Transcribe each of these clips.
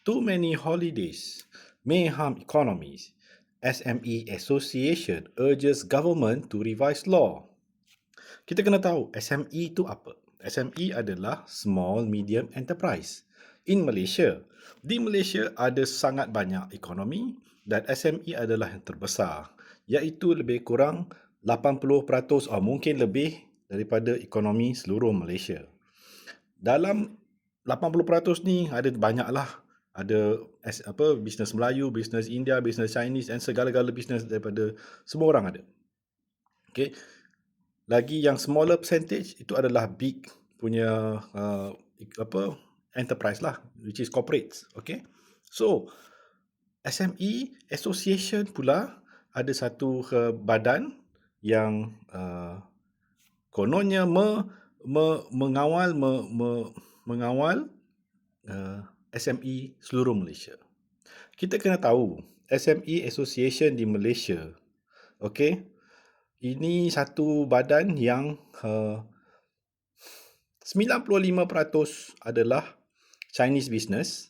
too many holidays may harm economies. SME Association urges government to revise law. Kita kena tahu SME itu apa? SME adalah Small Medium Enterprise. In Malaysia, di Malaysia ada sangat banyak ekonomi dan SME adalah yang terbesar, iaitu lebih kurang 80% atau mungkin lebih daripada ekonomi seluruh Malaysia. Dalam 80% ni ada banyaklah, ada bisnes Melayu, bisnes India, bisnes Chinese dan segala-gala bisnes daripada semua orang ada. Okay. Lagi yang smaller percentage itu adalah big punya enterprise lah, which is corporates. Okay. So SME Association pula ada satu badan yang kononnya mengawal SME seluruh Malaysia. Kita kena tahu SME Association di Malaysia, okay, ini satu badan yang 95% adalah Chinese business,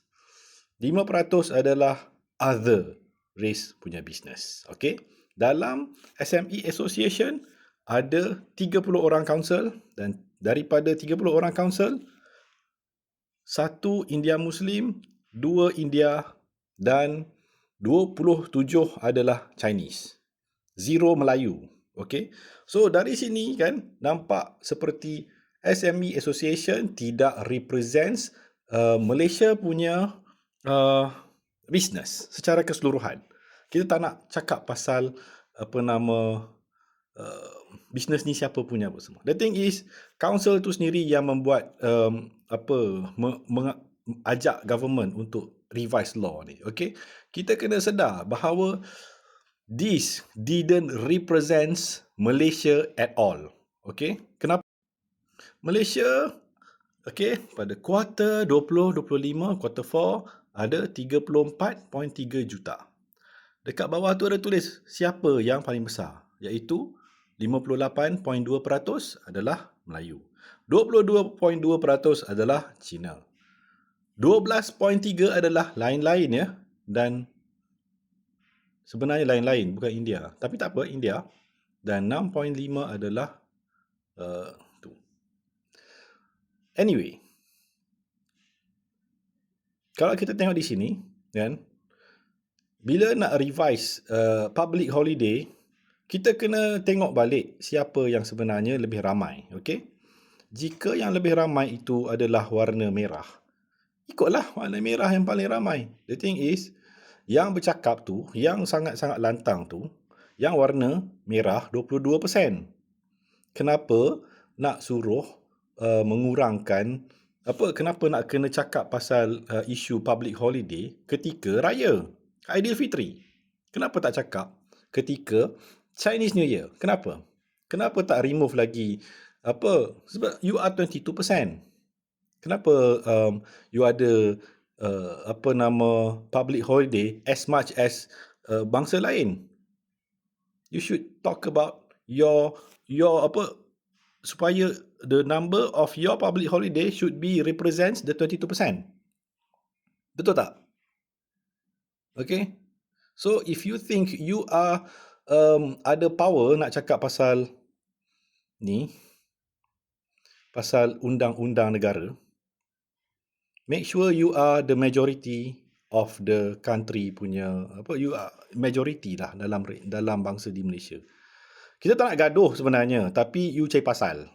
5% adalah other race punya business. Okay? Dalam SME Association ada 30 orang council dan daripada 30 orang council, 1 India Muslim, 2 India dan 27 adalah Chinese. 0 Melayu. Okay? So dari sini kan nampak seperti SME Association tidak represents Malaysia punya business secara keseluruhan. Kita tak nak cakap pasal business ni siapa punya apa semua. The thing is, council tu sendiri yang membuat ajak government untuk revise law ni. Okay? Kita kena sedar bahawa this didn't represent Malaysia at all. Okay? Kenapa? Malaysia, okay, pada kuartal 2025, kuartal 4, ada 34.3 juta. Dekat bawah tu ada tulis siapa yang paling besar, iaitu 58.2% adalah Melayu. 22.2% adalah Cina. 12.3 adalah lain-lain ya, dan sebenarnya lain-lain, bukan India. Tapi tak apa, India. Dan 6.5 adalah tu. Anyway, kalau kita tengok di sini, kan, bila nak revise public holiday, kita kena tengok balik siapa yang sebenarnya lebih ramai. Okay? Jika yang lebih ramai itu adalah warna merah, ikutlah warna merah yang paling ramai. The thing is, yang bercakap tu, yang sangat-sangat lantang tu, yang warna merah 22%. Kenapa nak suruh mengurangkan, kenapa nak kena cakap pasal isu public holiday ketika raya Aidilfitri? Kenapa tak cakap ketika Chinese New Year? Kenapa? Kenapa tak remove lagi sebab you are 22%. Kenapa you ada public holiday as much as bangsa lain? You should talk about your supaya the number of your public holiday should be represents the 22%. Betul tak? Okay? So if you think you are ada power nak cakap pasal ni, pasal undang-undang negara, make sure you are the majority of the country punya, you are majority lah dalam bangsa di Malaysia. Kita tak nak gaduh sebenarnya, tapi you cari pasal.